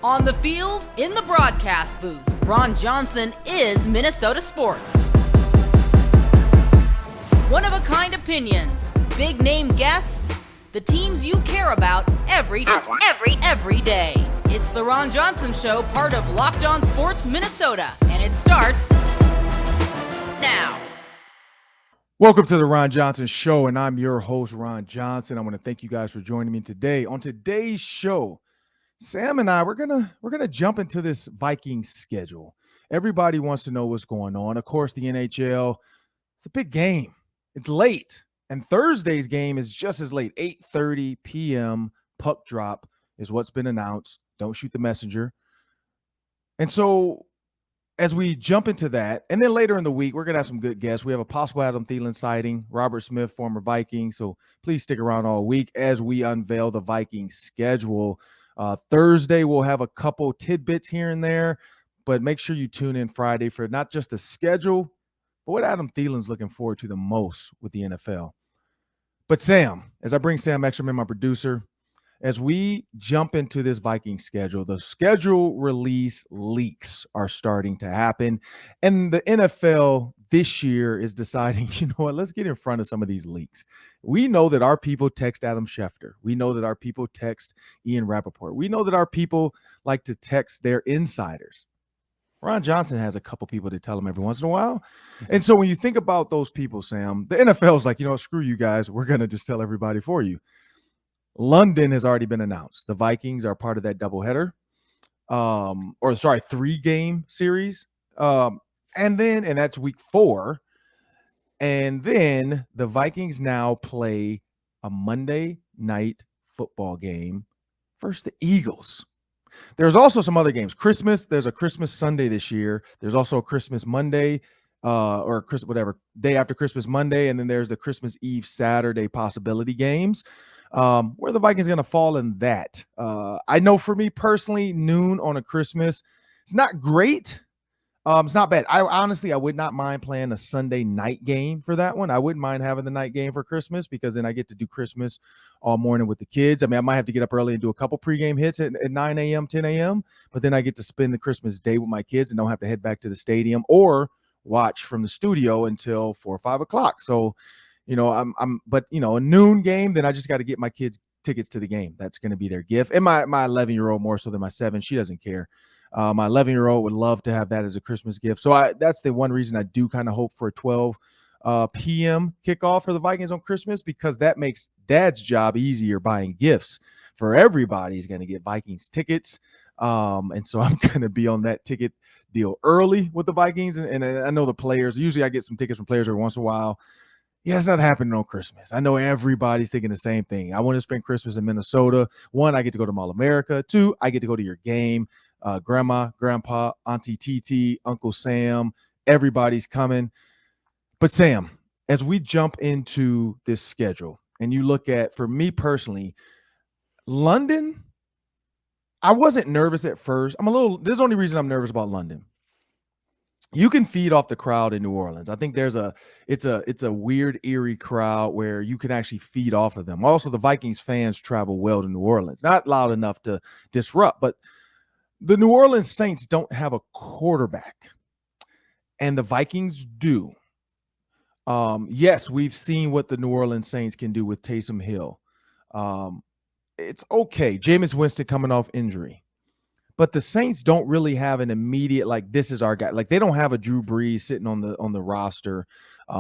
On the field, in the broadcast booth, Ron Johnson is Minnesota sports. One-of-a-kind opinions, big-name guests, the teams you care about every day. It's the Ron Johnson Show, part of Locked On Sports Minnesota, and it starts now. Welcome to the Ron Johnson Show, and I'm your host, Ron Johnson. I want to thank you guys for joining me today. On today's show, Sam and I, we're gonna jump into this Vikings schedule. Everybody wants to know what's going on. Of course, the NHL, it's a big game. It's late, and Thursday's game is just as late. 8:30 p.m. puck drop is what's been announced. Don't shoot the messenger. And so, as we jump into that, and then later in the week, we're going to have some good guests. We have a possible Adam Thielen sighting, Robert Smith, former Viking. So please stick around all week as we unveil the Vikings schedule. Thursday, we'll have a couple tidbits here and there, but make sure you tune in Friday for not just the schedule, but what Adam Thielen's looking forward to the most with the NFL. But Sam, as I bring Sam Ekstrom in, my producer, as we jump into this Viking schedule, the schedule release leaks are starting to happen. And the NFL this year is deciding, you know what, let's get in front of some of these leaks. We know that our people text Adam Schefter. We know that our people text Ian Rappaport. We know that our people like to text their insiders. Ron Johnson has a couple people to tell him every once in a while. And so when you think about those people, Sam, the NFL is like, you know, screw you guys. We're going to just tell everybody for you. London has already been announced. The Vikings are part of that doubleheader, 3-game series. And that's week 4. And then the Vikings now play a Monday night football game versus the Eagles. There's also some other games. There's a Christmas Sunday this year. There's also a Christmas Monday, day after Christmas Monday. And then there's the Christmas Eve Saturday possibility games. Where the Vikings going to fall in that? I know for me personally, noon on a Christmas, it's not great. It's not bad. I would not mind playing a Sunday night game for that one. I wouldn't mind having the night game for Christmas because then I get to do Christmas all morning with the kids. I mean, I might have to get up early and do a couple pregame hits at 9 a.m., 10 a.m., but then I get to spend the Christmas day with my kids and don't have to head back to the stadium or watch from the studio until 4 or 5 o'clock. So, you know, a noon game, then I just got to get my kids tickets to the game. That's going to be their gift. And my 11-year-old more so than my 7, she doesn't care. My 11-year-old would love to have that as a Christmas gift. So that's the one reason I do kind of hope for a 12 p.m. kickoff for the Vikings on Christmas, because that makes Dad's job easier buying gifts for everybody. He's going to get Vikings tickets. And so I'm going to be on that ticket deal early with the Vikings. And I know the players, usually I get some tickets from players every once in a while. Yeah, it's not happening on Christmas. I know everybody's thinking the same thing. I want to spend Christmas in Minnesota. 1, I get to go to Mall America. 2, I get to go to your game. Grandma, Grandpa, Auntie Titi, Uncle Sam, everybody's coming. But Sam, as we jump into this schedule and you look at, for me personally, London, I wasn't nervous at first. This is the only reason I'm nervous about London. You can feed off the crowd in New Orleans. I think it's a weird, eerie crowd where you can actually feed off of them. Also, the Vikings fans travel well to New Orleans. Not loud enough to disrupt, but the New Orleans Saints don't have a quarterback, and the Vikings do. Yes, we've seen what the New Orleans Saints can do with Taysom Hill. It's okay. Jameis Winston coming off injury. But the Saints don't really have an immediate, like, this is our guy. Like, they don't have a Drew Brees sitting on the roster.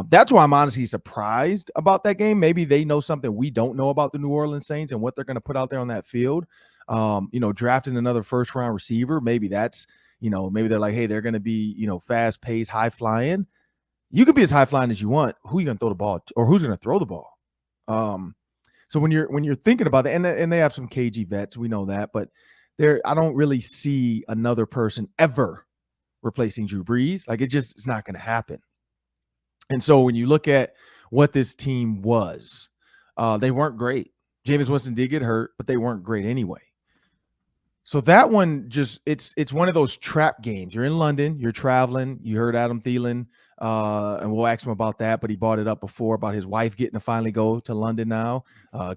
That's why I'm honestly surprised about that game. Maybe they know something we don't know about the New Orleans Saints and what they're going to put out there on that field. Drafting another first-round receiver, maybe that's, maybe they're like, hey, they're going to be, fast-paced, high-flying. You could be as high-flying as you want. Who are you going to throw the ball to, or who's going to throw the ball? So when you're thinking about that, and they have some cagey vets, we know that, but I don't really see another person ever replacing Drew Brees. Like, it's not going to happen. And so when you look at what this team was, they weren't great. Jameis Winston did get hurt, but they weren't great anyway. So that one just it's one of those trap games. You're in London, you're traveling. You heard Adam Thielen, and we'll ask him about that, but he brought it up before about his wife getting to finally go to London now.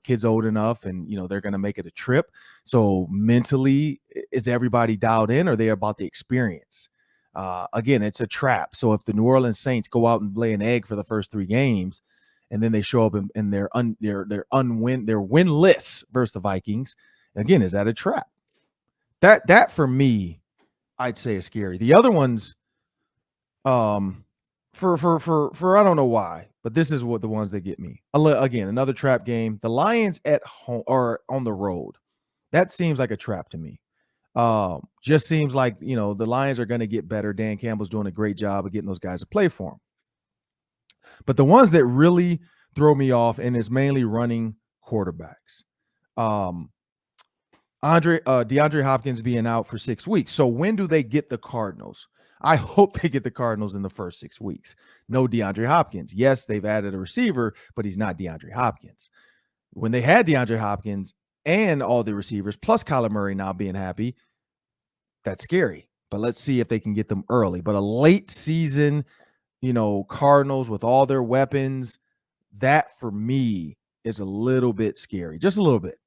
Kids old enough, and they're going to make it a trip. So mentally, is everybody dialed in, or are they about the experience? Again, it's a trap. So if the New Orleans Saints go out and lay an egg for the first 3 games, and then they show up and they're winless versus the Vikings, again, is that a trap? That for me, I'd say is scary. The other ones, for I don't know why, but this is what the ones that get me. Again, another trap game. The Lions at home or on the road. That seems like a trap to me. Just seems like the Lions are going to get better. Dan Campbell's doing a great job of getting those guys to play for him. But the ones that really throw me off, and it's mainly running quarterbacks. DeAndre Hopkins being out for 6 weeks. So when do they get the Cardinals? I hope they get the Cardinals in the first 6 weeks. No DeAndre Hopkins. Yes, they've added a receiver, but he's not DeAndre Hopkins. When they had DeAndre Hopkins and all the receivers, plus Kyler Murray now being happy, that's scary. But let's see if they can get them early. But a late season, Cardinals with all their weapons, that for me is a little bit scary. Just a little bit.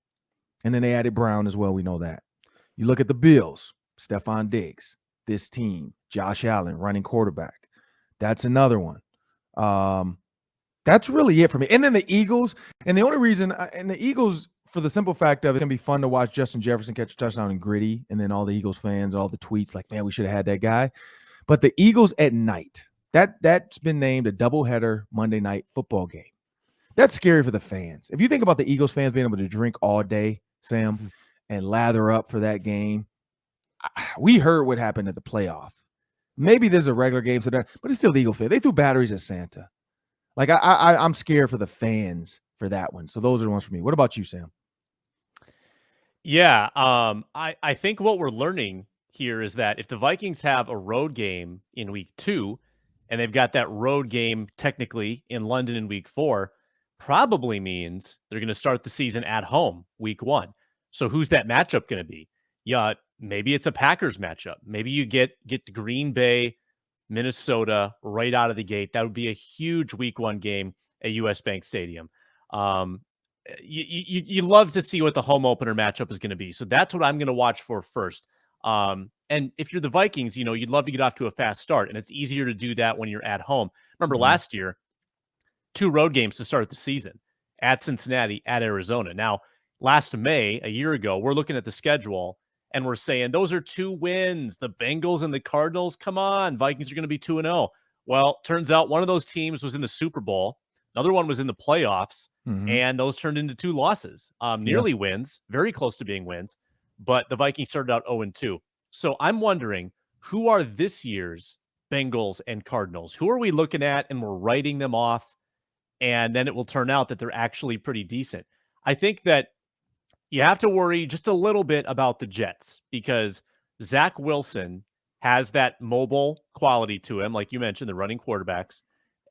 And then they added Brown as well. We know that. You look at the Bills, Stephon Diggs, this team, Josh Allen running quarterback. That's another one. That's really it for me. And then the Eagles. And the only reason, and the Eagles, for the simple fact of it, can be fun to watch Justin Jefferson catch a touchdown and gritty. And then all the Eagles fans, all the tweets like, man, we should have had that guy. But the Eagles at night, that's been named a doubleheader Monday night football game. That's scary for the fans. If you think about the Eagles fans being able to drink all day, Sam, and lather up for that game, we heard what happened at the playoff. Maybe there's a regular game, but it's still the Eagle fan. They threw batteries at Santa. Like I'm scared for the fans for that one. So those are the ones for me. What about you, Sam? Yeah, I think what we're learning here is that if the Vikings have a road game in week 2, and they've got that road game technically in London in week 4, probably means they're going to start the season at home week 1. So who's that matchup going to be? Yeah, maybe it's a Packers matchup. Maybe you get Green Bay, Minnesota right out of the gate. That would be a huge week 1 game at US Bank Stadium. You love to see what the home opener matchup is going to be. So that's what I'm going to watch for first. And if you're the Vikings, you'd love to get off to a fast start, and it's easier to do that when you're at home. Remember last year, 2 road games to start the season, at Cincinnati, at Arizona. Now, last May, a year ago, we're looking at the schedule and we're saying those are 2 wins. The Bengals and the Cardinals, come on, Vikings are going to be 2-0. Well, turns out one of those teams was in the Super Bowl. Another one was in the playoffs, and those turned into 2 losses. Nearly wins, very close to being wins, but the Vikings started out 0-2. So I'm wondering, who are this year's Bengals and Cardinals? Who are we looking at and we're writing them off, and then it will turn out that they're actually pretty decent? I think that you have to worry just a little bit about the Jets because Zach Wilson has that mobile quality to him. Like you mentioned, the running quarterbacks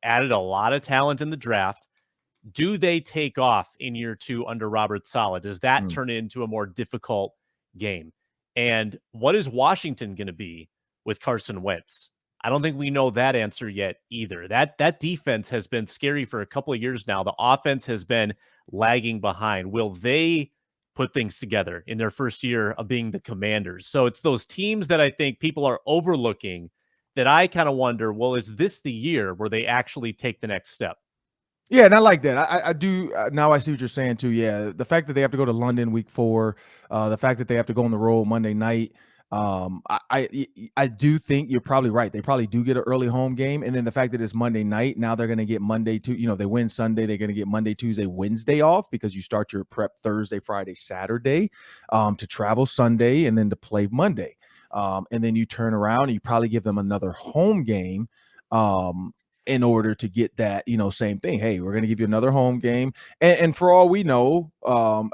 added a lot of talent in the draft. Do they take off in year 2 under Robert Saleh? Does that turn into a more difficult game? And what is Washington going to be with Carson Wentz? I don't think we know that answer yet either. That defense has been scary for a couple of years now. The offense has been lagging behind. Will they put things together in their first year of being the Commanders? So it's those teams that I think people are overlooking that I kind of wonder, well, is this the year where they actually take the next step? Yeah, and I like that. I do. Now I see what you're saying too. Yeah, the fact that they have to go to London week 4, the fact that they have to go on the road Monday night. I do think you're probably right. They probably do get an early home game, and then the fact that it's Monday night, now they're going to get Monday to they win Sunday, they're going to get Monday, Tuesday, Wednesday off because you start your prep Thursday, Friday, Saturday, to travel Sunday and then to play Monday, and then you turn around and you probably give them another home game. In order to get that, same thing. Hey, we're going to give you another home game. And for all we know,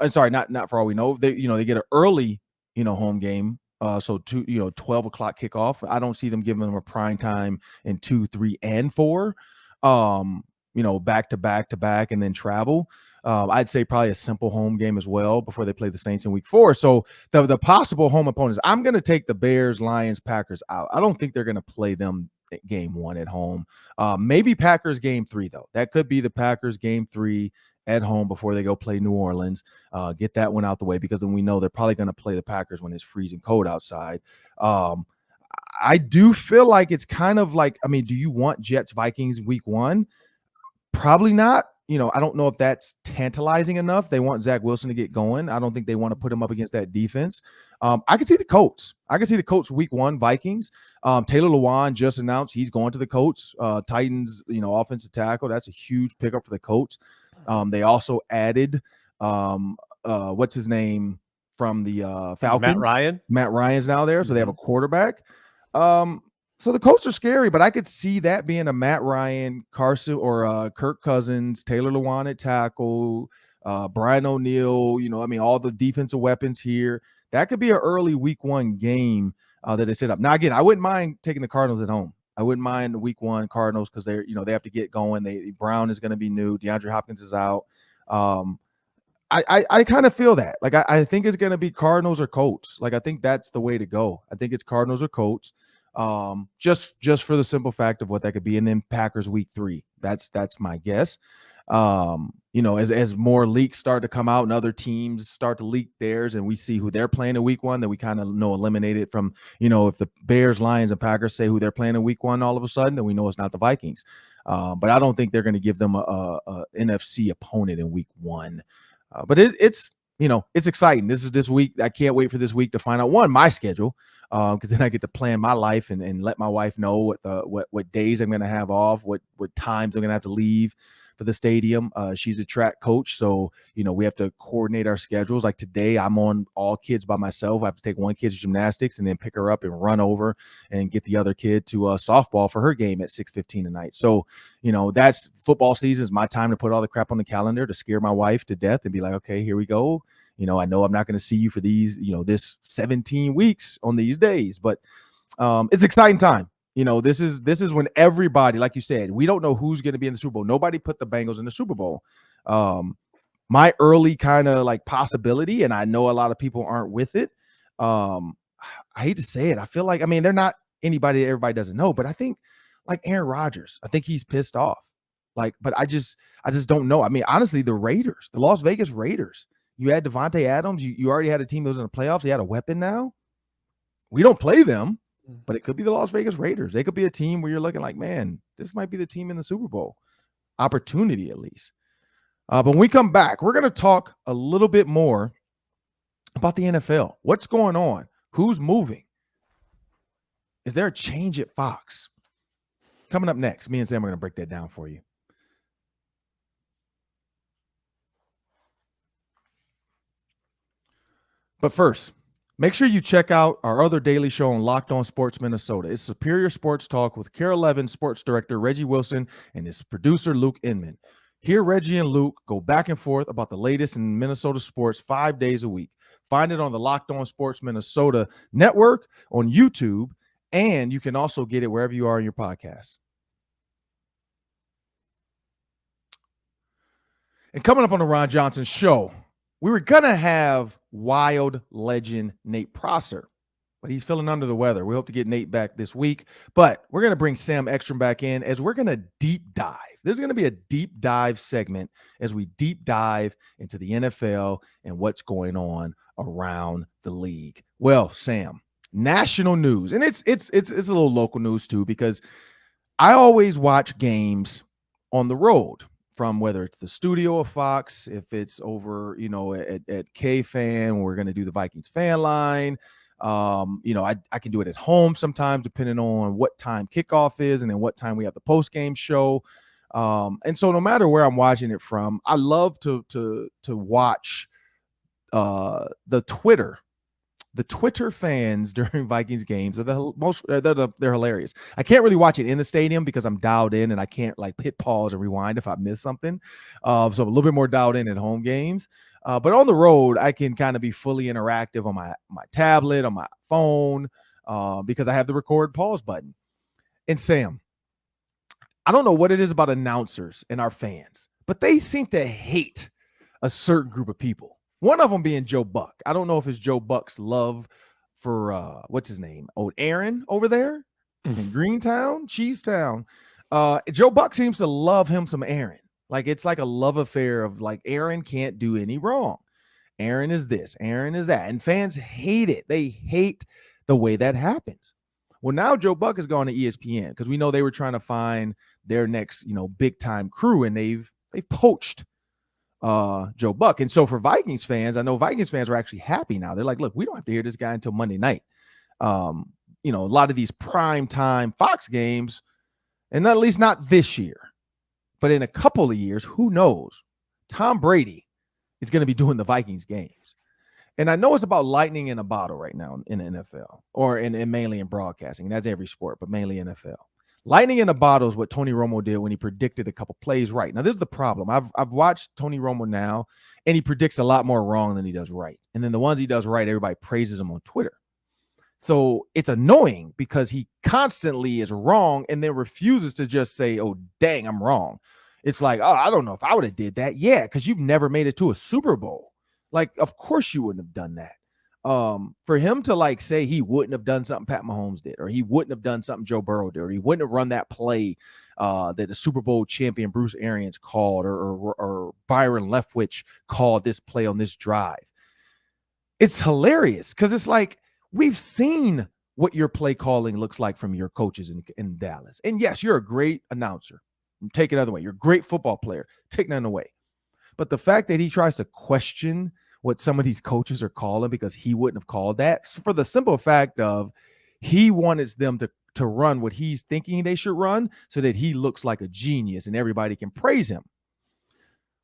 sorry, not for all we know, they get an early, home game. So 12 o'clock kickoff. I don't see them giving them a prime time in 2, 3, and 4, back to back to back and then travel. I'd say probably a simple home game as well before they play the Saints in week 4. So the possible home opponents, I'm going to take the Bears, Lions, Packers out. I don't think they're going to play them at game 1 at home. Maybe Packers game 3, though. That could be the Packers game 3 at home before they go play New Orleans. Get that one out the way, because then we know they're probably going to play the Packers when it's freezing cold outside. I do feel like it's kind of like, I mean, do you want Jets Vikings week 1? Probably not. I don't know if that's tantalizing enough. They want Zach Wilson to get going. I don't think they want to put him up against that defense. I can see the Colts. week 1 Vikings. Taylor Lewan just announced he's going to the Colts. Titans, offensive tackle. That's a huge pickup for the Colts. They also added what's his name from the Falcons? Matt Ryan's now there, so they have a quarterback. So the Colts are scary, but I could see that being a Matt Ryan, Carson, or Kirk Cousins, Taylor Lewan at tackle, Brian O'Neill, all the defensive weapons here. That could be an early week 1 game that they set up. Now, again, I wouldn't mind taking the Cardinals at home. I wouldn't mind the week 1 Cardinals because they're, they have to get going. Brown is going to be new. DeAndre Hopkins is out. I kind of feel that. Like, I think it's going to be Cardinals or Colts. Like, I think that's the way to go. I think it's Cardinals or Colts. Just for the simple fact of what that could be. And then Packers week 3. That's my guess. As more leaks start to come out and other teams start to leak theirs and we see who they're playing in week 1, that we kind of eliminated from, if the Bears, Lions, and Packers say who they're playing in week 1 all of a sudden, then we know it's not the Vikings. But I don't think they're going to give them a NFC opponent in week 1. But it's exciting. This week. I can't wait for this week to find out my schedule, because then I get to plan my life and let my wife know what days I'm going to have off, what times I'm going to have to leave for the stadium. She's a track coach, so we have to coordinate our schedules. Like today, I'm on all kids by myself. I have to take one kid to gymnastics and then pick her up and run over and get the other kid to softball for her game at 6:15 tonight. So that's football season. Is my time to put all the crap on the calendar to scare my wife to death and be like, okay, here we go. I know I'm not going to see you for these, this 17 weeks on these days, but it's exciting time. This is when everybody, like you said, we don't know who's going to be in the Super Bowl. Nobody put the Bengals in the Super Bowl. My early kind of like possibility, and I know a lot of people aren't with it. I hate to say it. I feel like, they're not anybody that everybody doesn't know, but I think like Aaron Rodgers, I think he's pissed off. But I just don't know. Honestly, the Las Vegas Raiders, you had Devontae Adams. You already had a team that was in the playoffs. They had a weapon now. We don't play them, but it could be the Las Vegas Raiders. They could be a team where you're looking like, man, this might be the team in the Super Bowl. Opportunity, at least. But when we come back, we're going to talk a little bit more about the NFL. What's going on? Who's moving? Is there a change at Fox? Coming up next, me and Sam are going to break that down for you. But first, make sure you check out our other daily show on Locked On Sports Minnesota. It's Superior Sports Talk with KARE-11 Sports Director Reggie Wilson and his producer Luke Inman. Hear Reggie and Luke go back and forth about the latest in Minnesota sports 5 days a week. Find it on the Locked On Sports Minnesota network, on YouTube, and you can also get it wherever you are in your podcasts. And coming up on the Ron Johnson Show, we were going to have Wild legend Nate Prosser, but he's feeling under the weather. We hope to get Nate back this week, but we're going to bring Sam Ekstrom back in as we're going to deep dive. There's going to be a deep dive segment as we deep dive into the NFL and what's going on around the league. Well, Sam, national news, and it's a little local news too, because I always watch games on the road. From whether it's the studio of Fox, if it's over, at K-Fan, we're going to do the Vikings fan line. I can do it at home sometimes, depending on what time kickoff is and then what time we have the post-game show. And so no matter where I'm watching it from, I love to watch the Twitter fans during Vikings games are they're hilarious. I can't really watch it in the stadium because I'm dialed in and I can't hit pause or rewind if I miss something. So I'm a little bit more dialed in at home games. But on the road, I can kind of be fully interactive on my tablet, on my phone, because I have the record pause button. And Sam, I don't know what it is about announcers and our fans, but they seem to hate a certain group of people. One of them being Joe Buck. I don't know if it's Joe Buck's love for what's his name? Old Aaron over there in Greentown, Cheesetown. Joe Buck seems to love him some Aaron. Like it's like a love affair of like Aaron can't do any wrong. Aaron is this, Aaron is that. And fans hate it. They hate the way that happens. Well, now Joe Buck has gone to ESPN because we know they were trying to find their next, big time crew, and they've poached Joe Buck. And so for Vikings fans, I know Vikings fans are actually happy now. They're like, look, we don't have to hear this guy until Monday night. A lot of these prime time Fox games, and at least not this year, but in a couple of years, who knows? Tom Brady is going to be doing the Vikings games. And I know it's about lightning in a bottle right now in the NFL or in mainly in broadcasting. That's every sport, but mainly NFL. Lightning in a bottle is what Tony Romo did when he predicted a couple plays right. Now, this is the problem. I've watched Tony Romo now, and he predicts a lot more wrong than he does right. And then the ones he does right, everybody praises him on Twitter. So it's annoying because he constantly is wrong and then refuses to just say, oh, dang, I'm wrong. It's like, oh, I don't know if I would have did that. Yeah, because you've never made it to a Super Bowl. Like, of course you wouldn't have done that. For him to like say he wouldn't have done something Pat Mahomes did, or he wouldn't have done something Joe Burrow did, or he wouldn't have run that play that the Super Bowl champion Bruce Arians called, or Byron Leftwich called this play on this drive. It's hilarious because it's like we've seen what your play calling looks like from your coaches in Dallas. And yes, you're a great announcer. Take it another way. You're a great football player. Take none away. But the fact that he tries to question what some of these coaches are calling because he wouldn't have called that, for the simple fact of he wanted them to run what he's thinking they should run so that he looks like a genius and everybody can praise him.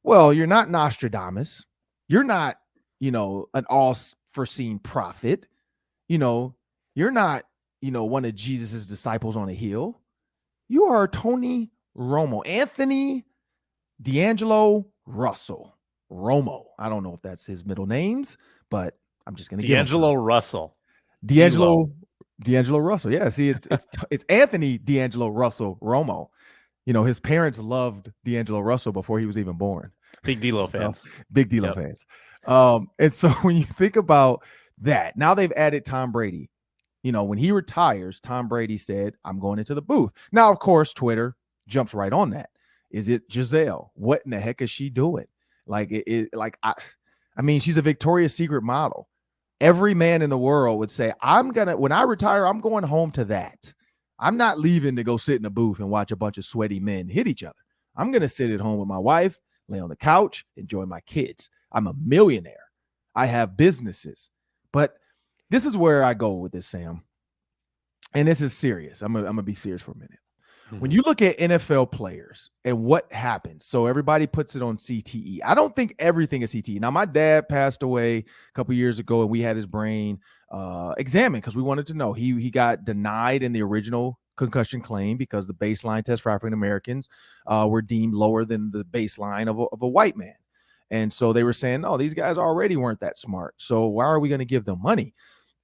Well, you're not Nostradamus. You're not, an all-foreseen prophet. You're not, one of Jesus's disciples on a hill. You are Tony Romo, Anthony D'Angelo Russell. Romo. I don't know if that's his middle names, but I'm just going to give D'Angelo Russell. D'Angelo Russell. Yeah, see, it's Anthony D'Angelo Russell Romo. His parents loved D'Angelo Russell before he was even born. Big D-Lo fans. Big D-Lo fans. And so when you think about that, now they've added Tom Brady. When he retires, Tom Brady said, I'm going into the booth. Now, of course, Twitter jumps right on that. Is it Giselle? What in the heck is she doing? Like, she's a Victoria's Secret model. Every man in the world would say, when I retire, I'm going home to that. I'm not leaving to go sit in a booth and watch a bunch of sweaty men hit each other. I'm going to sit at home with my wife, lay on the couch, enjoy my kids. I'm a millionaire. I have businesses. But this is where I go with this, Sam. And this is serious. I'm going to be serious for a minute. When you look at NFL players and what happens, so everybody puts it on CTE. I don't think everything is CTE. Now, my dad passed away a couple years ago, and we had his brain examined because we wanted to know. He got denied in the original concussion claim because the baseline tests for African Americans were deemed lower than the baseline of a white man. And so they were saying, no, these guys already weren't that smart. So why are we going to give them money?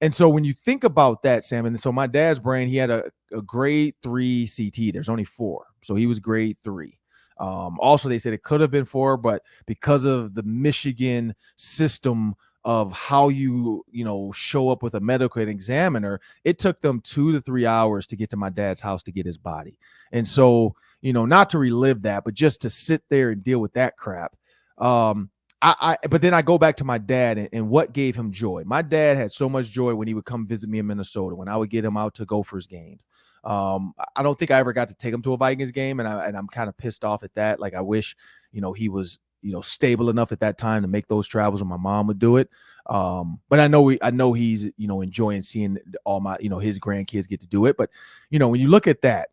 And so when you think about that, Sam, and so my dad's brain, he had a grade 3 CT. There's only 4. So he was grade 3. Also, they said it could have been 4, but because of the Michigan system of how you show up with a medical examiner, it took them 2 to 3 hours to get to my dad's house to get his body. And so, not to relive that, but just to sit there and deal with that crap. But then I go back to my dad and what gave him joy. My dad had so much joy when he would come visit me in Minnesota, when I would get him out to Gophers games. I don't think I ever got to take him to a Vikings game, and I'm kind of pissed off at that. Like, I wish, he was, stable enough at that time to make those travels, and my mom would do it. But I know he's, enjoying seeing all my, his grandkids get to do it. But, when you look at that,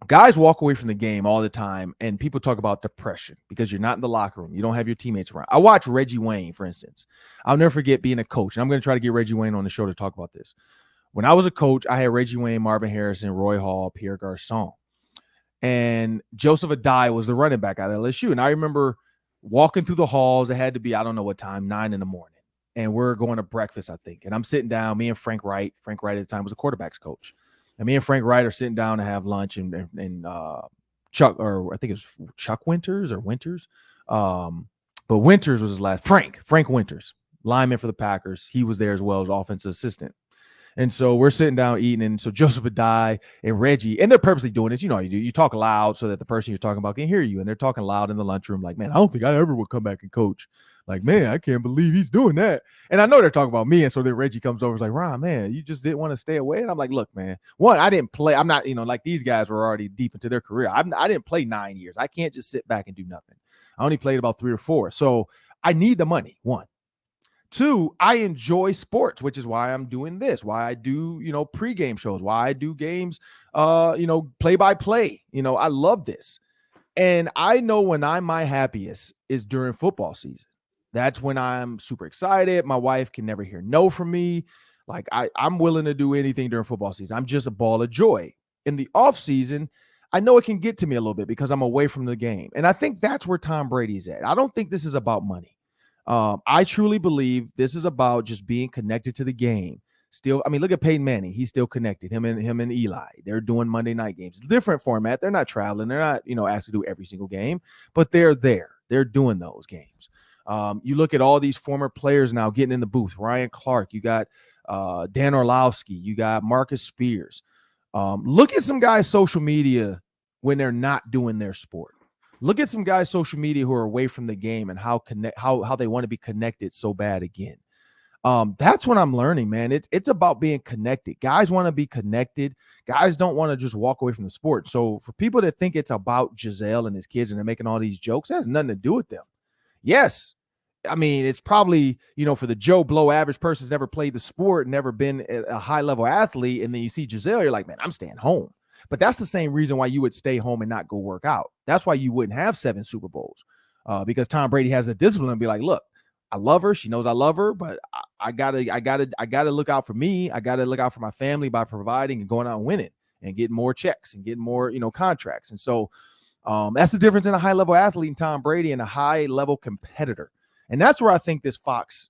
guys walk away from the game all the time, and people talk about depression because you're not in the locker room. You don't have your teammates around. I watch Reggie Wayne, for instance. I'll never forget being a coach, and I'm going to try to get Reggie Wayne on the show to talk about this. When I was a coach, I had Reggie Wayne, Marvin Harrison, Roy Hall, Pierre Garçon, and Joseph Adai was the running back at LSU. And I remember walking through the halls. It had to be, I don't know what time, 9 in the morning, and we're going to breakfast, I think. And I'm sitting down, me and Frank Wright. Frank Wright at the time was a quarterbacks coach. And me and Frank Wright are sitting down to have lunch, and Chuck, or I think it was Chuck Winters. But Winters was his last. Frank Winters, lineman for the Packers. He was there as well as offensive assistant. And so we're sitting down eating, and so Joseph Adai and Reggie, and they're purposely doing this. You know how you do. You talk loud so that the person you're talking about can hear you, and they're talking loud in the lunchroom like, man, I don't think I ever would come back and coach. Like, man, I can't believe he's doing that. And I know they're talking about me, and so then Reggie comes over and is like, Ron, man, you just didn't want to stay away? And I'm like, look, man, one, I didn't play. I'm not, like these guys were already deep into their career. I didn't play 9 years. I can't just sit back and do nothing. I only played about 3 or 4. So I need the money, one. 2, I enjoy sports, which is why I'm doing this, why I do, pregame shows, why I do games, play-by-play. I love this. And I know when I'm my happiest is during football season. That's when I'm super excited. My wife can never hear no from me. Like I'm willing to do anything during football season. I'm just a ball of joy. In the off season, I know it can get to me a little bit because I'm away from the game. And I think that's where Tom Brady's at. I don't think this is about money. I truly believe this is about just being connected to the game. Still, look at Peyton Manning. He's still connected. Him and Eli. They're doing Monday night games. Different format. They're not traveling. They're not, asked to do every single game, but they're there. They're doing those games. You look at all these former players now getting in the booth. Ryan Clark. You got Dan Orlovsky. You got Marcus Spears. Look at some guys' social media when they're not doing their sport. Look at some guys' social media who are away from the game and how they want to be connected so bad again. That's what I'm learning, man. It's about being connected. Guys want to be connected. Guys don't want to just walk away from the sport. So for people that think it's about Giselle and his kids and they're making all these jokes, that has nothing to do with them. Yes. It's probably, for the Joe Blow average person who's never played the sport, never been a high level athlete. And then you see Giselle, you're like, man, I'm staying home. But that's the same reason why you would stay home and not go work out. That's why you wouldn't have 7 Super Bowls because Tom Brady has the discipline to be like, look, I love her. She knows I love her, but I gotta look out for me. I gotta look out for my family by providing and going out and winning and getting more checks and getting more, contracts. And so that's the difference in a high level athlete and Tom Brady and a high level competitor. And that's where I think this Fox,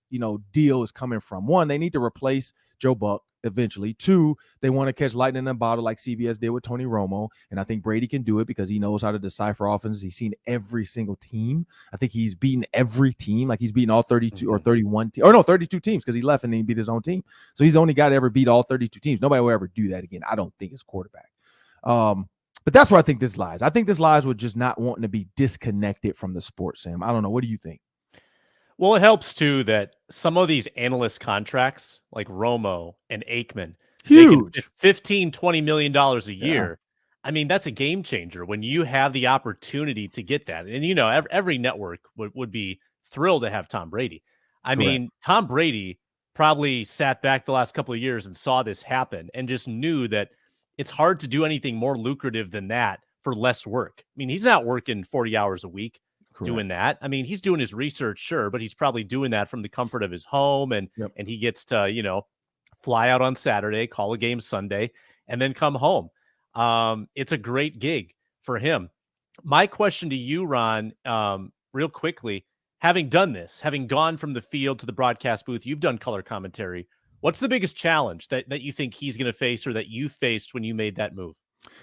deal is coming from. 1, they need to replace Joe Buck eventually. 2, they want to catch lightning in a bottle like CBS did with Tony Romo. And I think Brady can do it because he knows how to decipher offenses. He's seen every single team. I think he's beaten every team. Like he's beaten all 32 or 31 32 teams because he left and then he beat his own team. So he's the only guy to ever beat all 32 teams. Nobody will ever do that again. I don't think as quarterback. But that's where I think this lies. I think this lies with just not wanting to be disconnected from the sport, Sam. I don't know. What do you think? Well, it helps too that some of these analyst contracts like Romo and Aikman, huge, $15-20 million a year. Yeah. That's a game changer when you have the opportunity to get that. And, every network would be thrilled to have Tom Brady. Tom Brady probably sat back the last couple of years and saw this happen and just knew that it's hard to do anything more lucrative than that for less work. He's not working 40 hours a week. Correct. Doing that. He's doing his research, sure, but he's probably doing that from the comfort of his home and he gets to, fly out on Saturday, call a game Sunday, and then come home. It's a great gig for him. My question to you, Ron, real quickly, having done this, having gone from the field to the broadcast booth, you've done color commentary. What's the biggest challenge that you think he's going to face or that you faced when you made that move?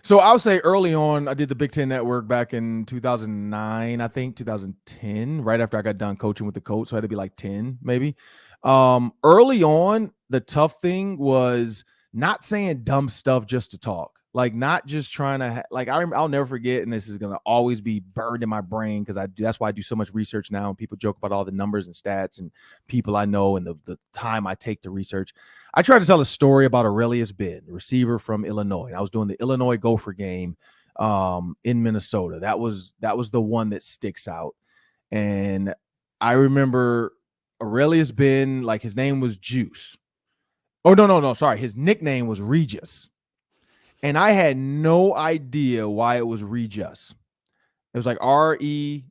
So I'll say early on, I did the Big Ten Network back in 2009, I think 2010, right after I got done coaching with the Colts. So I had to be like 10, maybe. Early on, the tough thing was not saying dumb stuff just to talk. Like not just trying to I'll never forget, and this is gonna always be burned in my brain because that's why I do so much research now. And people joke about all the numbers and stats and people I know and the time I take to research. I tried to tell a story about Aurelius Bidd, the receiver from Illinois. And I was doing the Illinois Gopher game in Minnesota. That was the one that sticks out. And I remember Aurelius Bidd, like his name was Juice. Oh no, sorry, his nickname was Regis. And I had no idea why it was Regis. It was like Rejus,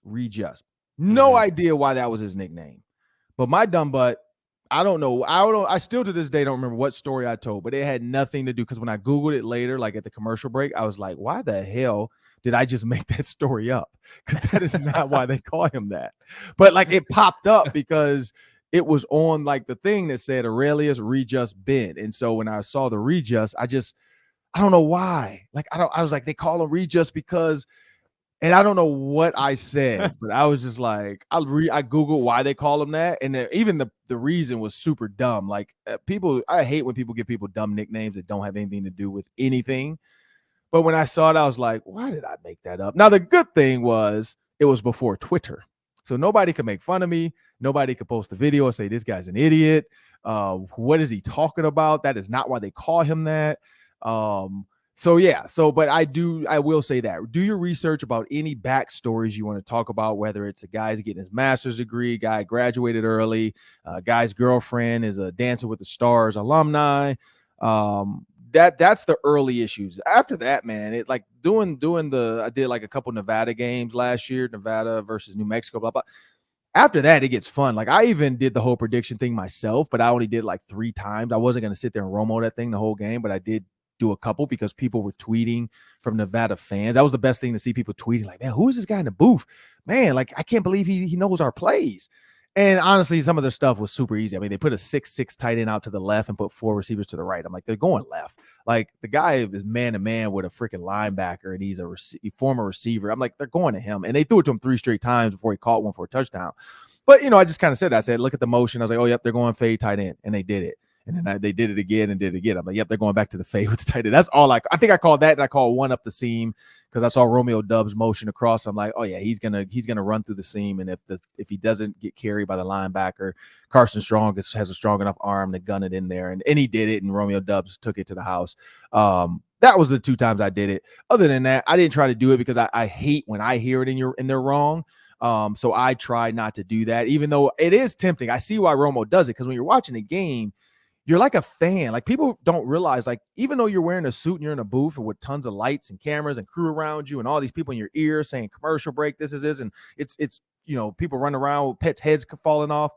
Regis. No idea why that was his nickname. But my dumb butt, I don't know. I still to this day don't remember what story I told, but it had nothing to do because when I Googled it later, like at the commercial break, I was like, why the hell did I just make that story up? Because that is not why they call him that. But like it popped up because it was on like the thing that said Aurelius Regis Bidd. And so when I saw the Regis, I don't know why. Like, I was like, they call him Regis because And I don't know what I said, but I was just like, I Googled why they call him that. And even the reason was super dumb. Like people, I hate when people give people dumb nicknames that don't have anything to do with anything. But when I saw it, I was like, why did I make that up? Now, the good thing was it was before Twitter. So nobody could make fun of me. Nobody could post a video and say, this guy's an idiot. What is he talking about? That is not why they call him that. So yeah, but I will say that. Do your research about any backstories you want to talk about, whether it's a guy's getting his master's degree, guy graduated early, guy's girlfriend is a Dancing with the Stars alumni. That's the early issues. After that, man, it's like I did like a couple Nevada games last year, Nevada versus New Mexico, blah, blah. After that, it gets fun. Like I even did the whole prediction thing myself, but I only did like 3 times. I wasn't going to sit there and Romo that thing the whole game, but I did do a couple because people were tweeting from Nevada fans. That was the best thing to see, people tweeting like, man, who is this guy in the booth? Man, like I can't believe he knows our plays. And honestly, some of their stuff was super easy. I mean, they put a 6'6" tight end out to the left and put 4 receivers to the right. I'm like, they're going left. Like the guy is man-to-man with a freaking linebacker, and he's a former receiver. I'm like, they're going to him. And they threw it to him 3 straight times before he caught one for a touchdown. But, I just kind of said that. I said, look at the motion. I was like, oh, yep, they're going fade tight end. And they did it. And then they did it again and did it again. I'm like, yep, they're going back to the fade with the tight end. That's all I think I called that, and I called one up the seam because I saw Romeo Doubs motion across. I'm like, oh yeah, he's gonna run through the seam, and if he doesn't get carried by the linebacker, Carson Strong has a strong enough arm to gun it in there, and he did it, and Romeo Doubs took it to the house. That was the 2 times I did it. Other than that, I didn't try to do it because I hate when I hear it and they're wrong. So I try not to do that, even though it is tempting. I see why Romo does it, because when you're watching a game, you're like a fan. Like people don't realize, like, even though you're wearing a suit and you're in a booth and with tons of lights and cameras and crew around you and all these people in your ear saying commercial break, this is this, and it's people running around with pets' heads falling off.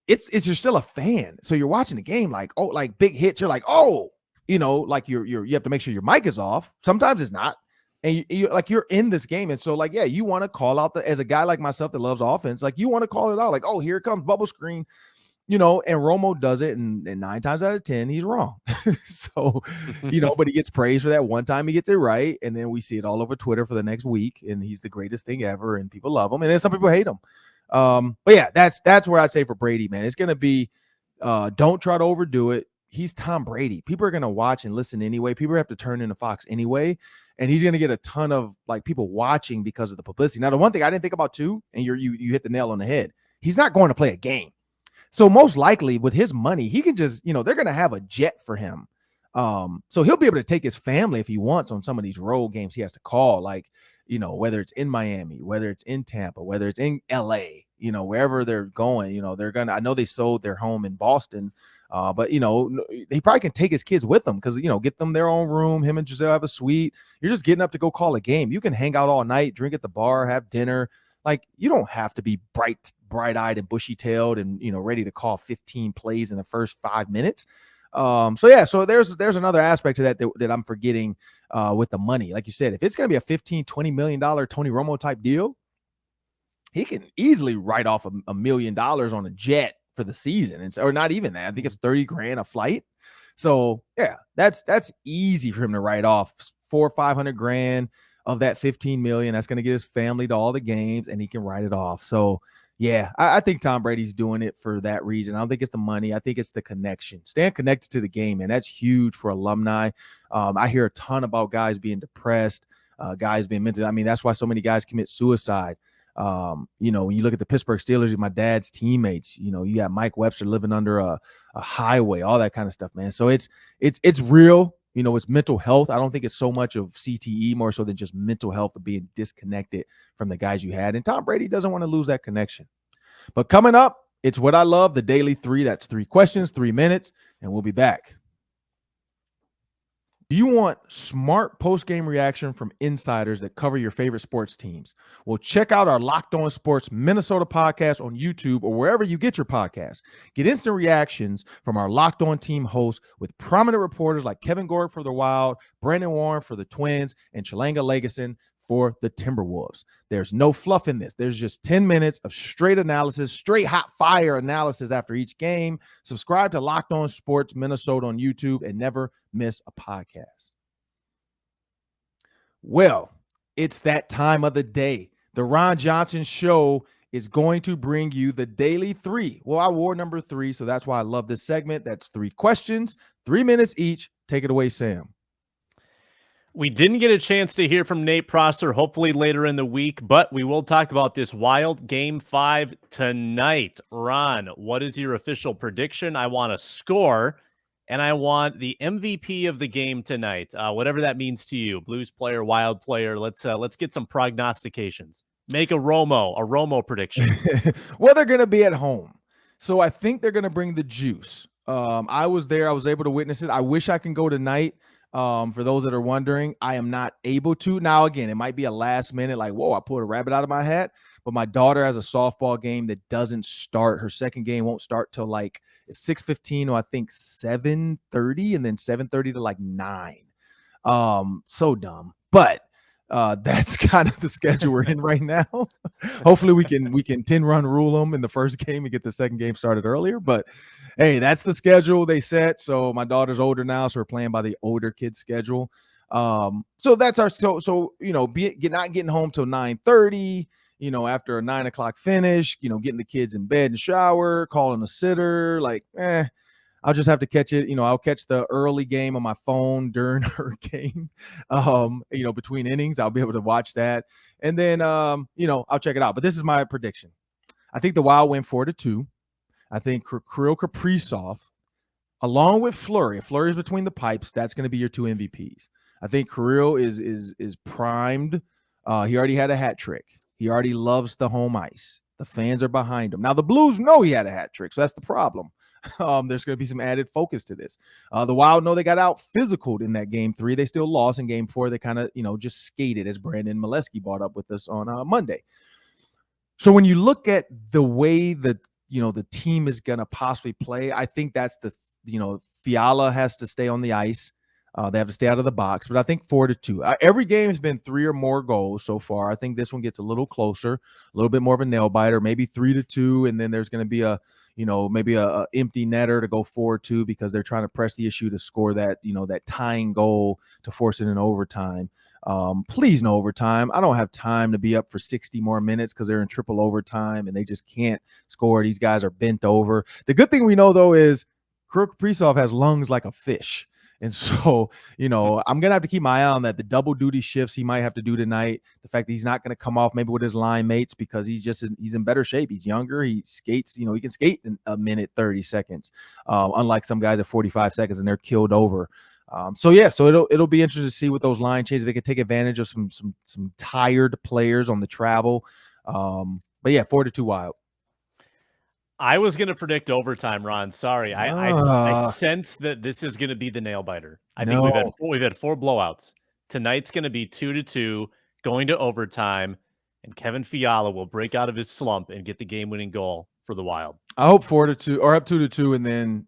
It's you're still a fan. So you're watching the game like, oh, like big hits. You're like, oh, like you have to make sure your mic is off. Sometimes it's not. And you're in this game. And so like, yeah, you want to call out as a guy like myself that loves offense, like you want to call it out like, oh, here it comes bubble screen. And Romo does it, and 9 times out of 10, he's wrong. So, but he gets praised for that one time he gets it right, and then we see it all over Twitter for the next week, and he's the greatest thing ever, and people love him, and then some people hate him. But yeah, that's where I say for Brady, man, it's going to be don't try to overdo it. He's Tom Brady. People are going to watch and listen anyway. People have to turn into Fox anyway, and he's going to get a ton of like people watching because of the publicity. Now, the one thing I didn't think about too, and you hit the nail on the head, he's not going to play a game. So most likely with his money, he can just, they're going to have a jet for him. So he'll be able to take his family if he wants on some of these road games he has to call, like, whether it's in Miami, whether it's in Tampa, whether it's in LA, wherever they're going, I know they sold their home in Boston, but they probably can take his kids with them because, get them their own room. Him and Giselle have a suite. You're just getting up to go call a game. You can hang out all night, drink at the bar, have dinner. Like, you don't have to be bright-eyed and bushy-tailed and, ready to call 15 plays in the first 5 minutes. So there's another aspect to that I'm forgetting with the money. Like you said, if it's going to be a $15-20 million Tony Romo type deal, he can easily write off $1 million on a jet for the season. Or not even that. I think it's $30,000 a flight. So yeah, that's easy for him to write off $400,000 or $500,000 of that 15 million. That's going to get his family to all the games, and he can write it off. So yeah, I think Tom Brady's doing it for that reason. I don't think it's the money. I think it's the connection. Staying connected to the game, and that's huge for alumni. I hear a ton about guys being depressed, guys being mental. I mean, that's why so many guys commit suicide. When you look at the Pittsburgh Steelers, my dad's teammates, you got Mike Webster living under a highway, all that kind of stuff, man. So it's real. It's mental health. I don't think it's so much of CTE, more so than just mental health of being disconnected from the guys you had. And Tom Brady doesn't want to lose that connection. But coming up, it's what I love, the Daily 3. That's 3 questions, 3 minutes, and we'll be back. Do you want smart post-game reaction from insiders that cover your favorite sports teams? Well, check out our Locked On Sports Minnesota podcast on YouTube or wherever you get your podcasts. Get instant reactions from our Locked On team hosts with prominent reporters like Kevin Gordon for the Wild, Brandon Warren for the Twins, and Chalanga Legason for the Timberwolves. There's no fluff in this. There's just 10 minutes of straight analysis, straight hot fire analysis after each game. Subscribe to Locked On Sports Minnesota on YouTube and never miss a podcast. Well, It's that time of the day. The Ron Johnson Show is going to bring you the Daily 3. Well, I wore number 3, so that's why I love this segment. That's 3 questions, 3 minutes each. Take it away, Sam. We didn't get a chance to hear from Nate Prosser, hopefully later in the week, but we will talk about this wild Game 5 tonight. Ron, what is your official prediction? I want a score, and I want the MVP of the game tonight, whatever that means to you. Blues player, Wild player. Let's get some prognostications. Make a Romo prediction. Well, they're going to be at home, so I think they're going to bring the juice. I was there. I was able to witness it. I wish I can go tonight. For those that are wondering, I am not able to. Now, again, it might be a last minute, like, whoa, I pulled a rabbit out of my hat. But my daughter has a softball game that doesn't start. Her second game won't start till like 6:15 or I think 7:30, and then 7:30 to like 9. So dumb. But that's kind of the schedule we're in right now. Hopefully we can 10-run rule them in the first game and get the second game started earlier. But hey, that's the schedule they set. So my daughter's older now, so we're playing by the older kids' schedule. So that's our so not getting home till 9:30. After a 9 o'clock finish, getting the kids in bed and shower, calling a sitter, like, I'll just have to catch it. I'll catch the early game on my phone during her game. Between innings, I'll be able to watch that. And then, I'll check it out. But this is my prediction. I think the Wild win 4-2. I think Kirill Kaprizov, along with Fleury. If Fleury is between the pipes, that's going to be your 2 MVPs. I think Kirill is primed. He already had a hat trick. He already loves the home ice. The fans are behind him. Now, the Blues know he had a hat trick, so that's the problem. There's going to be some added focus to this. The Wild know they got out physicaled in that Game 3. They still lost in Game 4. They kind of, just skated, as Brandon Molesky brought up with us on Monday. So when you look at the way that, the team is going to possibly play, I think that's Fiala has to stay on the ice. They have to stay out of the box, but I think 4-2. Every game has been 3 or more goals so far. I think this one gets a little closer, a little bit more of a nail biter, maybe 3-2, and then there's going to be maybe a empty netter to go 4-2 because they're trying to press the issue to score that, that tying goal to force it in overtime. Please no overtime. I don't have time to be up for 60 more minutes because they're in triple overtime and they just can't score. These guys are bent over. The good thing we know, though, is Kirill Kaprizov has lungs like a fish. And so, I'm going to have to keep my eye on that. The double duty shifts he might have to do tonight. The fact that he's not going to come off maybe with his line mates because he's in better shape. He's younger. He skates, he can skate in a minute, 30 seconds, unlike some guys at 45 seconds and they're killed over. So it'll be interesting to see what those line changes. They could take advantage of some tired players on the travel. But yeah, 4-2 Wild. I was going to predict overtime, Ron. Sorry. I sense that this is going to be the nail biter. I think we've had 4 blowouts. Tonight's going to be 2-2, going to overtime, and Kevin Fiala will break out of his slump and get the game-winning goal for the Wild. I hope 4-2 or up 2-2, and then,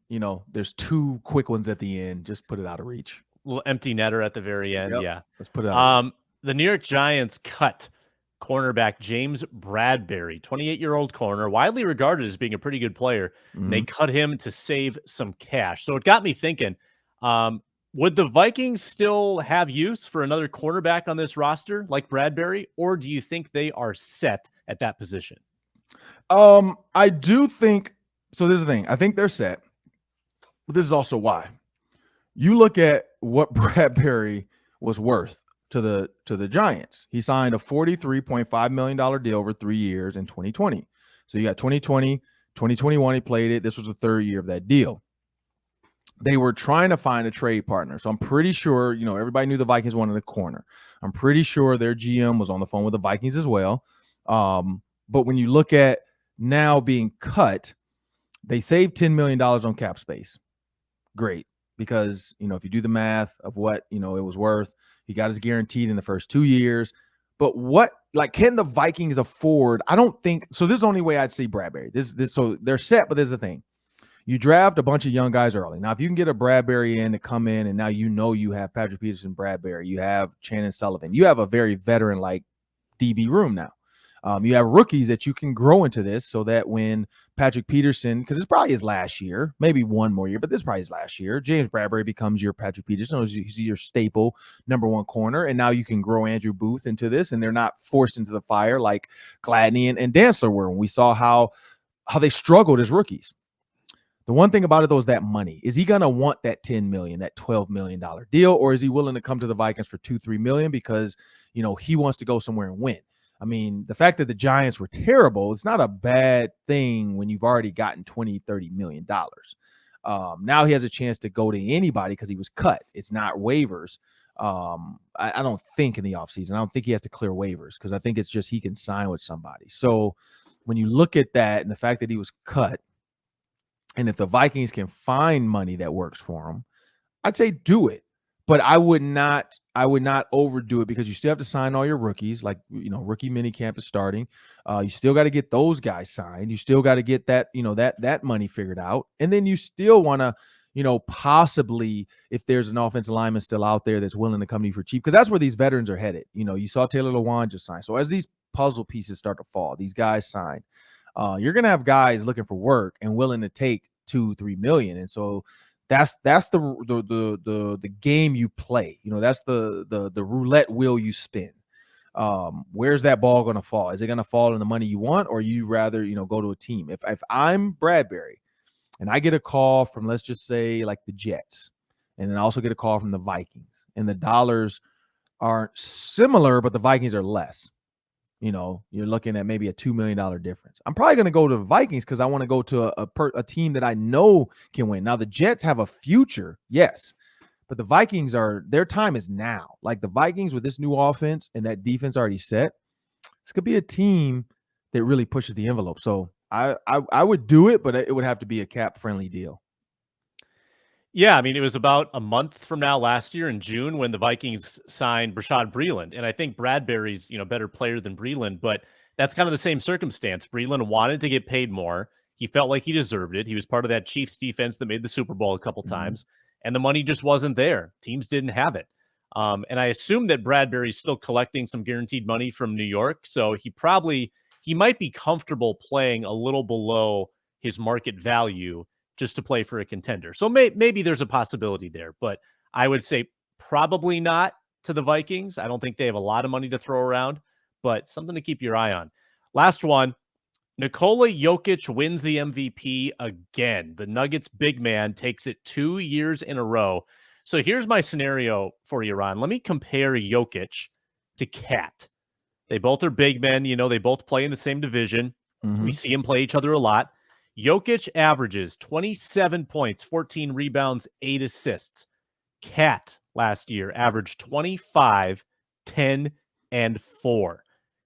there's 2 quick ones at the end. Just put it out of reach. A little empty netter at the very end. Yep. Yeah. Let's put it out. The New York Giants cut cornerback James Bradbury, 28-year-old corner, widely regarded as being a pretty good player. Mm-hmm. And they cut him to save some cash. So it got me thinking, would the Vikings still have use for another cornerback on this roster like Bradbury, or do you think they are set at that position? I do think so. There's the thing. I think they're set, but this is also why. You look at what Bradbury was worth to the Giants. He signed a $43.5 million deal over 3 years in 2020. So you got 2020, 2021, he played it. This was the 3rd year of that deal. They were trying to find a trade partner. So I'm pretty sure, everybody knew the Vikings wanted a corner. I'm pretty sure their GM was on the phone with the Vikings as well. But when you look at now being cut, they saved $10 million on cap space. Great. Because, if you do the math of what, it was worth, he got his guaranteed in the first 2 years. But can the Vikings afford? I don't think so. This is the only way I'd see Bradbury. So they're set, but there's the thing. You draft a bunch of young guys early. Now, if you can get a Bradbury in to come in, and now you have Patrick Peterson, Bradbury, you have Shannon Sullivan, you have a very veteran like DB room now. You have rookies that you can grow into this so that when Patrick Peterson, because it's probably his last year, maybe one more year, but this is probably his last year, James Bradbury becomes your Patrick Peterson. He's your staple number one corner. And now you can grow Andrew Booth into this, and they're not forced into the fire like Gladney and Dantzler were when we saw how they struggled as rookies. The one thing about it, though, is that money. Is he going to want that $10 million, that $12 million deal, or is he willing to come to the Vikings for $2-3 million because, he wants to go somewhere and win? I mean, the fact that the Giants were terrible, it's not a bad thing when you've already gotten $20-30 million. Now he has a chance to go to anybody because he was cut. It's not waivers. I don't think in the offseason. I don't think he has to clear waivers because I think it's just he can sign with somebody. So when you look at that and the fact that he was cut, and if the Vikings can find money that works for him, I'd say do it. But I would not overdo it because you still have to sign all your rookies. Like, rookie minicamp is starting. You still got to get those guys signed. You still got to get that, that money figured out. And then you still want to, possibly, if there's an offensive lineman still out there that's willing to come to you for cheap, because that's where these veterans are headed. You saw Taylor Lewan just sign. So as these puzzle pieces start to fall, these guys sign. You're going to have guys looking for work and willing to take $2-3 million. And so that's the game you play. That's the roulette wheel you spin. Where's that ball going to fall? Is it going to fall in the money you want, or you rather, go to a team? If I'm Bradbury and I get a call from, let's just say, like the Jets, and then I also get a call from the Vikings, and the dollars are similar, but the Vikings are less. You're looking at maybe a $2 million difference. I'm probably going to go to the Vikings because I want to go to a team that I know can win. Now, the Jets have a future, yes, but the Vikings their time is now. Like the Vikings with this new offense and that defense already set, this could be a team that really pushes the envelope. So I would do it, but it would have to be a cap-friendly deal. Yeah, I mean, it was about a month from now last year in June when the Vikings signed Bashaud Breeland. And I think Bradbury's, better player than Breeland, but that's kind of the same circumstance. Breeland wanted to get paid more. He felt like he deserved it. He was part of that Chiefs defense that made the Super Bowl a couple times, and the money just wasn't there. Teams didn't have it. And I assume that Bradbury's still collecting some guaranteed money from New York. So he might be comfortable playing a little below his market value just to play for a contender. So maybe there's a possibility there, but I would say probably not to the Vikings. I don't think they have a lot of money to throw around, but something to keep your eye on. Last one, Nikola Jokic wins the MVP again. The Nuggets big man takes it 2 years in a row. So here's my scenario for you, Ron. Let me compare Jokic to Cat. They both are big men. They both play in the same division. Mm-hmm. We see them play each other a lot. Jokic averages 27 points, 14 rebounds, 8 assists. Cat last year averaged 25, 10, and 4.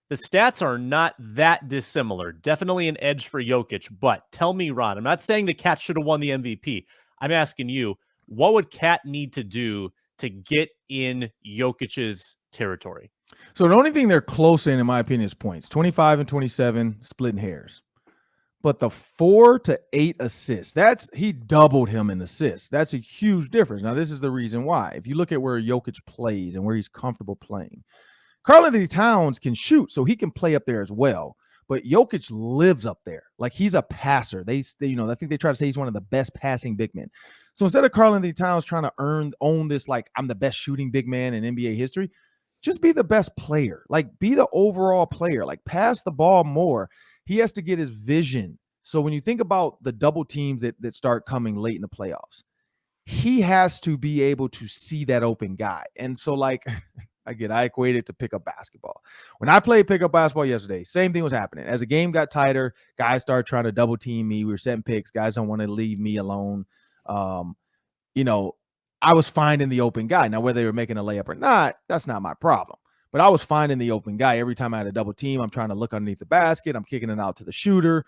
The stats are not that dissimilar. Definitely an edge for Jokic, but tell me, Ron, I'm not saying the Cat should have won the MVP. I'm asking you, what would Cat need to do to get in Jokic's territory? So the only thing they're close in my opinion, is points. 25 and 27, splitting hairs. But the 4 to 8 assists, he doubled him in assists. That's a huge difference. Now, this is the reason why. If you look at where Jokic plays and where he's comfortable playing, karl-Anthony Towns can shoot, so he can play up there as well. But Jokic lives up there. Like, he's a passer. They I think they try to say he's one of the best passing big men. So instead of karl-Anthony Towns trying to own this, like, I'm the best shooting big man in NBA history, just be the best player. Like, be the overall player. Like, pass the ball more. He has to get his vision. So when you think about the double teams that start coming late in the playoffs, he has to be able to see that open guy. And so, like, I equate it to pickup basketball. When I played pickup basketball yesterday, same thing was happening. As the game got tighter, guys started trying to double team me. We were setting picks. Guys don't want to leave me alone. I was finding the open guy. Now, whether they were making a layup or not, that's not my problem. But I was finding the open guy. Every time I had a double team, I'm trying to look underneath the basket. I'm kicking it out to the shooter.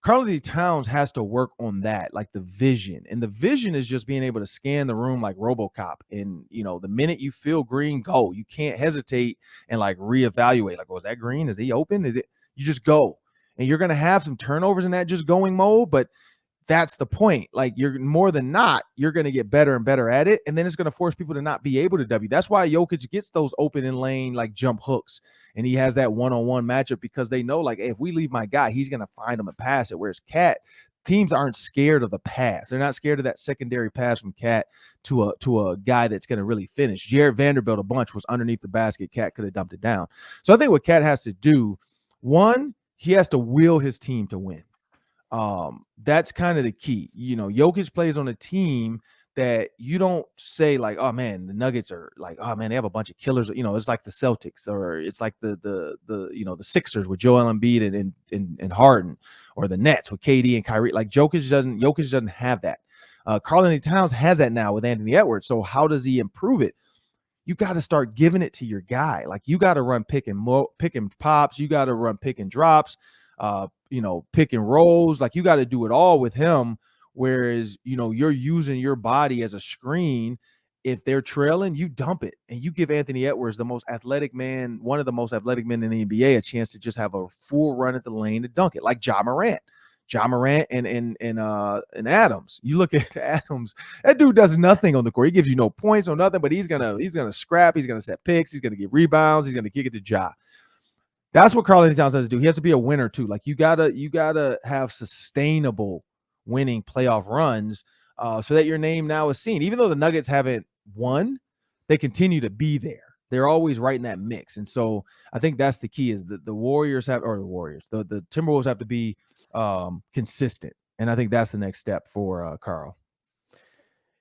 karl-Anthony Towns has to work on that, like the vision. And the vision is just being able to scan the room like RoboCop. And, the minute you feel green, go. You can't hesitate and, like, reevaluate. Like, oh, is that green? Is he open? You just go. And you're going to have some turnovers in that just going mode. But that's the point. Like, you're more than not, you're going to get better and better at it. And then it's going to force people to not be able to W. That's why Jokic gets those open in lane, like jump hooks. And he has that one-on-one matchup because they know, like, hey, if we leave my guy, he's going to find him and pass it. Whereas Cat, teams aren't scared of the pass. They're not scared of that secondary pass from Cat to a guy that's going to really finish. Jared Vanderbilt a bunch was underneath the basket. Cat could have dumped it down. So I think what Cat has to do, one, he has to will his team to win. That's kind of the key. Jokic plays on a team that you don't say like, oh man, the Nuggets are like, oh man, they have a bunch of killers. It's like the Celtics, or it's like the Sixers with Joel Embiid and Harden, or the Nets with KD and Kyrie. Like Jokic doesn't have that. Karl-Anthony Towns has that now with Anthony Edwards. So how does he improve it? You got to start giving it to your guy. Like, you got to run pick and pops. You got to run pick and drops. Pick and rolls. Like, you got to do it all with him. Whereas, you're using your body as a screen. If they're trailing, you dump it and you give Anthony Edwards, one of the most athletic men in the NBA, a chance to just have a full run at the lane to dunk it, like Ja Morant and Adams. You look at Adams, that dude does nothing on the court. He gives you no points or nothing, but he's gonna scrap. He's gonna set picks. He's gonna get rebounds. He's gonna kick it to Ja. That's what Karl-Anthony Towns has to do. He has to be a winner too. Like, you gotta have sustainable winning playoff runs, so that your name now is seen. Even though the Nuggets haven't won, they continue to be there. They're always right in that mix. And so I think that's the key, is that the Timberwolves have to be consistent. And I think that's the next step for Karl.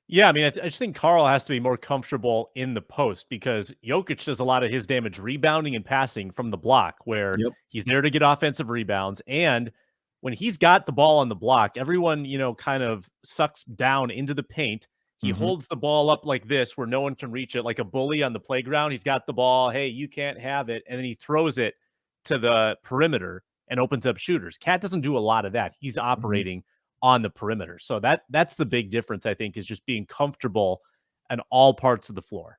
Yeah, I mean, I just think Karl has to be more comfortable in the post, because Jokic does a lot of his damage rebounding and passing from the block, where he's there to get offensive rebounds. And when he's got the ball on the block, everyone, kind of sucks down into the paint. He holds the ball up like this where no one can reach it, like a bully on the playground. He's got the ball. Hey, you can't have it. And then he throws it to the perimeter and opens up shooters. Cat doesn't do a lot of that. He's operating on the perimeter. So that's the big difference, I think, is just being comfortable in all parts of the floor.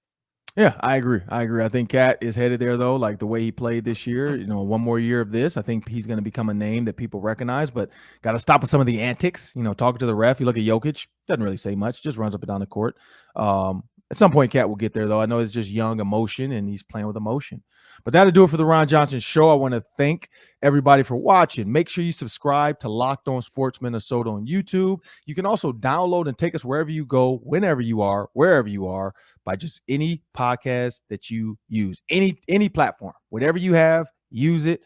Yeah, I agree. I think Cat is headed there, though. Like, the way he played this year, one more year of this, I think he's going to become a name that people recognize, but got to stop with some of the antics, talking to the ref. You look at Jokic, doesn't really say much, just runs up and down the court. At some point, Cat will get there, though. I know it's just young emotion, and he's playing with emotion. But that'll do it for the Ron Johnson Show. I want to thank everybody for watching. Make sure you subscribe to Locked On Sports Minnesota on YouTube. You can also download and take us wherever you go, whenever you are, wherever you are, by just any podcast that you use, any platform. Whatever you have, use it.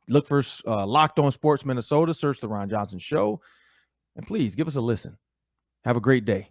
Look for Locked On Sports Minnesota. Search the Ron Johnson Show. And please give us a listen. Have a great day.